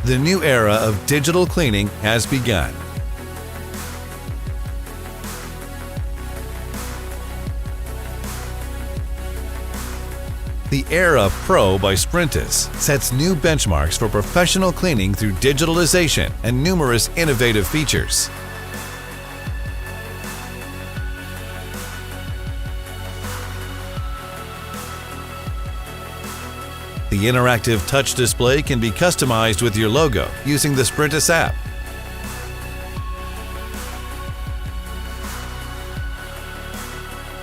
The new era of digital cleaning has begun. The ERA Pro by SPRiNTUS sets new benchmarks for professional cleaning through digitalization and numerous innovative features. The interactive touch display can be customized with your logo using the SPRiNTUS app.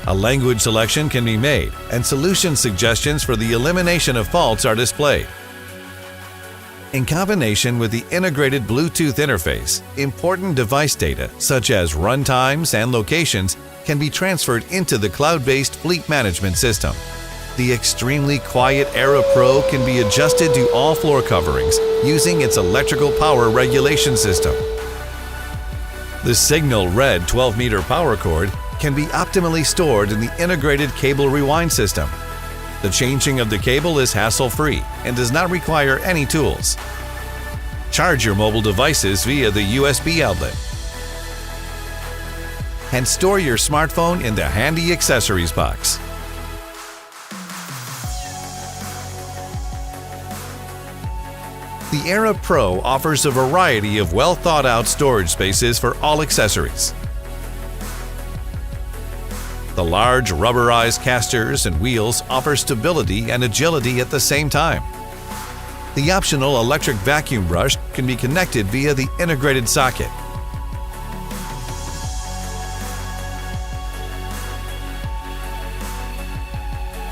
A language selection can be made, and solution suggestions for the elimination of faults are displayed. In combination with the integrated Bluetooth interface, important device data such as run times and locations can be transferred into the cloud-based fleet management system. The extremely quiet ERA Pro can be adjusted to all floor coverings using its electrical power regulation system. The Signal Red 12-meter power cord can be optimally stored in the integrated cable rewind system. The changing of the cable is hassle-free and does not require any tools. Charge your mobile devices via the USB outlet. And store your smartphone in the handy accessories box. The ERA Pro offers a variety of well-thought-out storage spaces for all accessories. The large rubberized casters and wheels offer stability and agility at the same time. The optional electric vacuum brush can be connected via the integrated socket.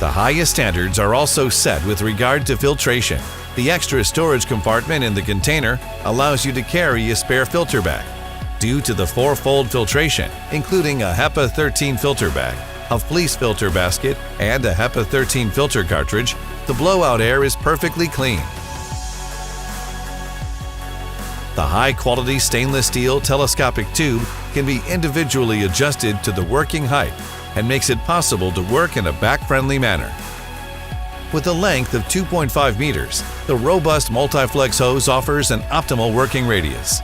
The highest standards are also set with regard to filtration. The extra storage compartment in the container allows you to carry a spare filter bag. Due to the four-fold filtration, including a HEPA 13 filter bag, a fleece filter basket, and a HEPA 13 filter cartridge, the blowout air is perfectly clean. The high-quality stainless steel telescopic tube can be individually adjusted to the working height and makes it possible to work in a back-friendly manner. With a length of 2.5 meters, the robust multi-flex hose offers an optimal working radius.